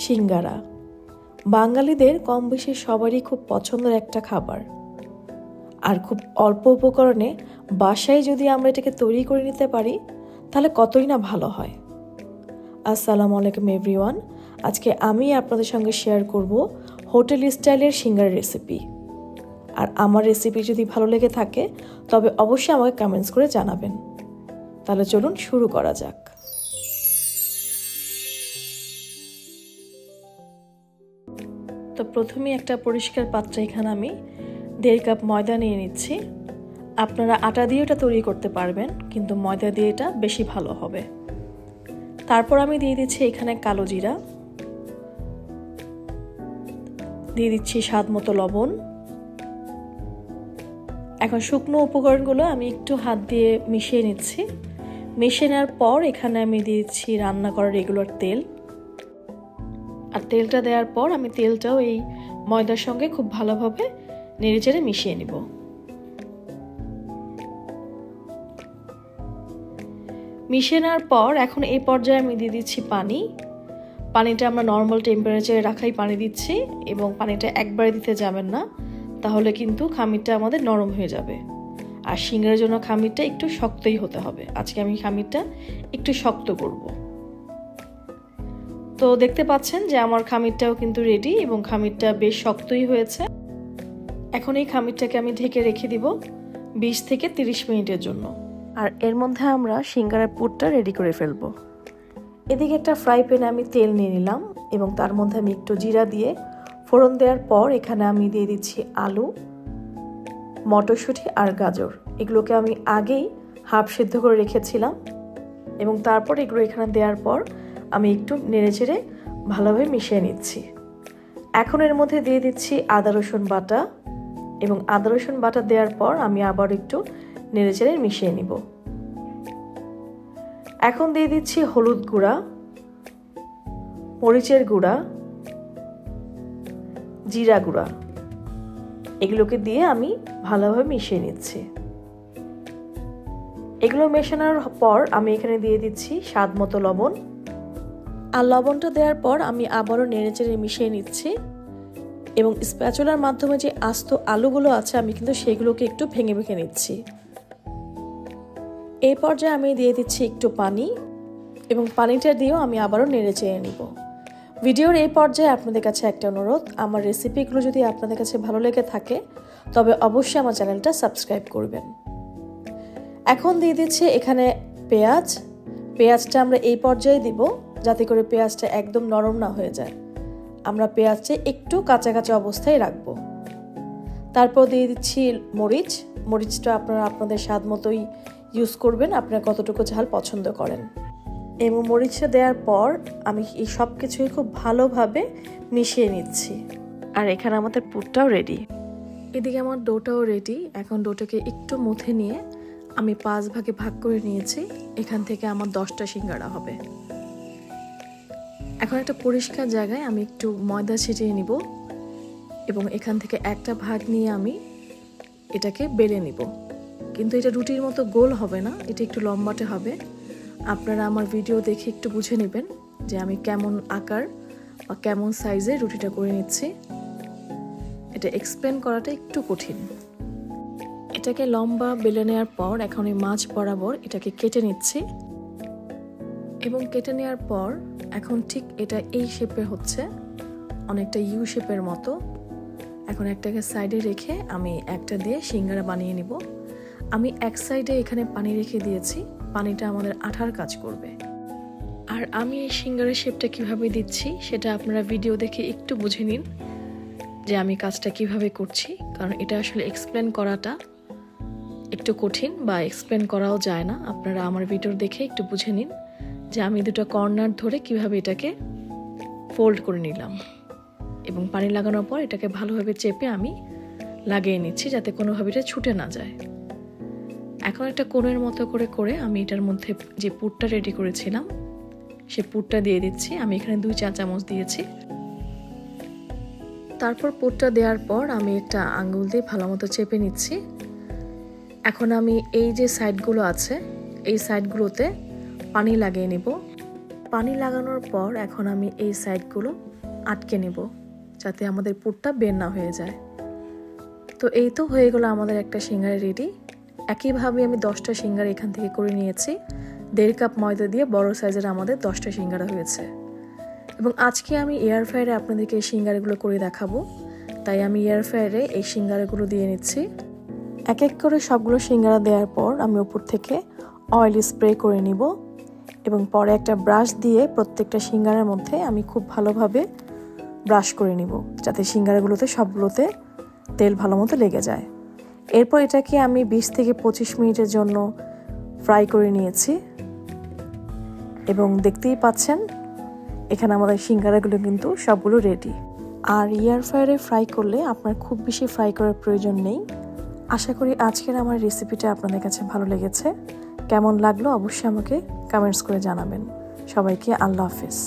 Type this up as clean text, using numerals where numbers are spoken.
সিঙ্গারা বাঙালিদের কম বেশি সবারই খুব পছন্দের একটা খাবার। আর খুব অল্প উপকরণে বাসায় যদি আমরা এটাকে তৈরি করে নিতে পারি তাহলে কতই না ভালো হয়। আসসালামু আলাইকুম এভরিওয়ান, আজকে আমি আপনাদের সঙ্গে শেয়ার করব হোটেল স্টাইলের সিঙ্গারা রেসিপি। আর আমার রেসিপি যদি ভালো লেগে থাকে তবে অবশ্যই আমাকে কমেন্টস করে জানাবেন। তাহলে চলুন শুরু করা যাক। তো প্রথমে একটা পরিষ্কার পাত্রে এখানে আমি 1.5 কাপ ময়দা নিয়ে নিচ্ছি। আপনারা আটা দিয়ে এটা তৈরি করতে পারবেন, কিন্তু ময়দা দিয়ে এটা বেশি ভালো হবে। তারপর আমি দিয়ে দিচ্ছি এখানে কালো জিরা, দিয়ে দিচ্ছি স্বাদ মতো লবণ। এখন শুকনো উপকরণগুলো আমি একটু হাত দিয়ে মিশিয়ে নিচ্ছি। মিশিয়ে নেওয়ার পর এখানে আমি দিয়েছি রান্না করা রেগুলার তেল। আর তেলটা দেওয়ার পর আমি তেলটাও এই ময়দার সঙ্গে খুব ভালোভাবে নেড়েচেড়ে মিশিয়ে নিব। মিশিয়ে নেওয়ার পর এখন এই পর্যায়ে আমি দিয়ে দিচ্ছি পানি। পানিটা আমরা নর্মাল টেম্পারেচারে রাখাই পানি দিচ্ছি, এবং পানিটা একবারে দিতে যাবেন না, তাহলে কিন্তু খামিরটা আমাদের নরম হয়ে যাবে। আর সিঙ্গারার জন্য খামিরটা একটু শক্তই হতে হবে। আজকে আমি খামিরটা একটু শক্ত করব। তো দেখতে পাচ্ছেন যে আমার খামিরটাও কিন্তু রেডি, এবং খামিরটা বেশ শক্তই হয়েছে। এখন এই খামিরটাকে আমি ঢেকে রেখে দিব 20 থেকে 30 মিনিটের জন্য। আর এর মধ্যে আমরা সিঙ্গারার পুরটা রেডি করে ফেলবো। এদিকে একটা ফ্রাই প্যানে আমি তেল নিয়ে নিলাম, এবং তার মধ্যে আমি একটু জিরা দিয়ে ফোড়ন দেওয়ার পর এখানে আমি দিয়ে দিচ্ছি আলু, মটরশুঁটি আর গাজর। এগুলোকে আমি আগেই হাফ সিদ্ধ করে রেখেছিলাম, এবং তারপর এগুলো এখানে দেওয়ার পর আমি একটু নেড়েচেড়ে ভালোভাবে মিশিয়ে নিচ্ছি। এখন এর মধ্যে দিয়ে দিচ্ছি আদা রসুন বাটা, এবং আদা রসুন বাটা দেওয়ার পর আমি আবার একটু নেড়েচেড়ে মিশিয়ে নিব। এখন দিয়ে দিচ্ছি হলুদ গুঁড়া, মরিচের গুঁড়া, জিরা গুঁড়া। এগুলোকে দিয়ে আমি ভালোভাবে মিশিয়ে নিচ্ছি। এগুলো মেশানোর পর আমি এখানে দিয়ে দিচ্ছি স্বাদ মতো লবণ। আর লবণটা দেওয়ার পর আমি আবারও নেড়েচেড়ে মিশিয়ে নিচ্ছি, এবং স্প্যাচুলার মাধ্যমে যে আস্ত আলুগুলো আছে আমি কিন্তু সেগুলোকে একটু ভেঙে ভেঙে নিচ্ছি। এই পর্যায়ে আমি দিয়ে দিচ্ছি একটু পানি, এবং পানিটা দিয়েও আমি আবারও নেড়েচেড়ে নিব। ভিডিওর এই পর্যায়ে আপনাদের কাছে একটা অনুরোধ, আমার রেসিপিগুলো যদি আপনাদের কাছে ভালো লেগে থাকে তবে অবশ্যই আমার চ্যানেলটা সাবস্ক্রাইব করবেন। এখন দিয়ে দিচ্ছি এখানে পেঁয়াজটা আমরা এই পর্যায়ে দিব, যাতে করে পেঁয়াজটা একদম নরম না হয়ে যায়। আমরা পেঁয়াজটা একটু কাঁচা কাঁচা অবস্থায় রাখবো। তারপর দিয়ে দিচ্ছি মরিচটা আপনারা আপনাদের স্বাদ মতোই ইউজ করবেন, আপনারা কতটুকু ঝাল পছন্দ করেন। এবং মরিচটা দেওয়ার পর আমি এই সব কিছুই খুব ভালোভাবে মিশিয়ে নিচ্ছি। আর এখানে আমাদের পুরটাও রেডি। এদিকে আমার ডোটাও রেডি। এখন ডোটাকে একটু মুথে নিয়ে আমি 5 ভাগে ভাগ করে নিয়েছি। এখান থেকে আমার 10টা সিঙ্গারা হবে। এখন একটা পরিষ্কার জায়গায় আমি একটু ময়দা ছিটিয়ে নিব, এবং এখান থেকে একটা ভাগ নিয়ে আমি এটাকে বেলে নিব। কিন্তু এটা রুটির মতো গোল হবে না, এটা একটু লম্বাটে হবে। আপনারা আমার ভিডিও দেখে একটু বুঝে নেবেন যে আমি কেমন আকার বা কেমন সাইজে রুটিটা করে নিচ্ছি। এটা এক্সপ্লেন করাটা একটু কঠিন। এটাকে লম্বা বেলে নেওয়ার পর এখন এই মাঝ বরাবর এটাকে কেটে নিচ্ছি, এবং কেটে নেওয়ার পর এখন ঠিক এটা এই শেপে হচ্ছে, অনেকটা ইউ শেপের মতো। এখন একটাকে সাইডে রেখে আমি একটা দিয়ে সিঙ্গারা বানিয়ে নিব। আমি এক সাইডে এখানে পানি রেখে দিয়েছি, পানিটা আমাদের আঠার কাজ করবে। আর আমি এই সিঙ্গারের শেপটা কিভাবে দিচ্ছি সেটা আপনারা ভিডিও দেখে একটু বুঝে নিন যে আমি কাজটা কিভাবে করছি, কারণ এটা আসলে এক্সপ্লেন করাটা একটু কঠিন, বা এক্সপ্লেন করাও যায় না। আপনারা আমার ভিডিও দেখে একটু বুঝে নিন যে আমি দুটো কর্নার ধরে কিভাবে এটাকে ফোল্ড করে নিলাম, এবং পানি লাগানোর পর এটাকে ভালোভাবে চেপে আমি লাগিয়ে নিচ্ছি যাতে কোনোভাবে এটা ছুটে না যায়। এখন একটা কোণের মতো করে আমি এটার মধ্যে যে পুরটা রেডি করেছিলাম সে পুরটা দিয়ে দিচ্ছি। আমি এখানে 2 চা চামচ দিয়েছি। তারপর পুরটা দেওয়ার পর আমি একটা আঙ্গুল দিয়ে ভালো মতো চেপে নিচ্ছি। এখন আমি এই যে সাইডগুলো আছে এই সাইডগুলোতে পানি লাগিয়ে নিব। পানি লাগানোর পর এখন আমি এই সাইডগুলো আটকে নেব, যাতে আমাদের পুরটা বের না হয়ে যায়। তো এই তো হয়ে গেল আমাদের একটা সিঙ্গারা রেডি। একইভাবে আমি 10টা সিঙ্গারা এখান থেকে করে নিয়েছি। 1.5 কাপ ময়দা দিয়ে বড় সাইজের আমাদের 10টা সিঙ্গারা হয়েছে। এবং আজকে আমি এয়ার ফ্রায়ারে আপনাদেরকে এই সিঙ্গারাগুলো করে দেখাবো, তাই আমি এয়ার ফ্রায়ারে এই সিঙ্গারাগুলো দিয়ে নিচ্ছি। এক এক করে সবগুলো সিঙ্গারা দেওয়ার পর আমি উপর থেকে অয়েল স্প্রে করে নিব এবং পরে একটা ব্রাশ দিয়ে প্রত্যেকটা সিঙ্গারার মধ্যে আমি খুব ভালোভাবে ব্রাশ করে নিব, যাতে সিঙ্গারাগুলোতে সবগুলোতে তেল ভালো মতো লেগে যায়। এরপর এটাকে আমি 20 থেকে 25 মিনিটের জন্য ফ্রাই করে নিয়েছি এবং দেখতেই পাচ্ছেন এখানে আমাদের সিঙ্গারাগুলো কিন্তু সবগুলো রেডি। আর এয়ার ফ্রায়ারে ফ্রাই করলে আপনার খুব বেশি ফ্রাই করার প্রয়োজন নেই। আশা করি আজকের আমার রেসিপিটা আপনাদের কাছে ভালো লেগেছে। কেমন লাগলো অবশ্যই আমাকে কমেন্টস করে জানাবেন। সবাইকে আল্লাহ হাফেজ।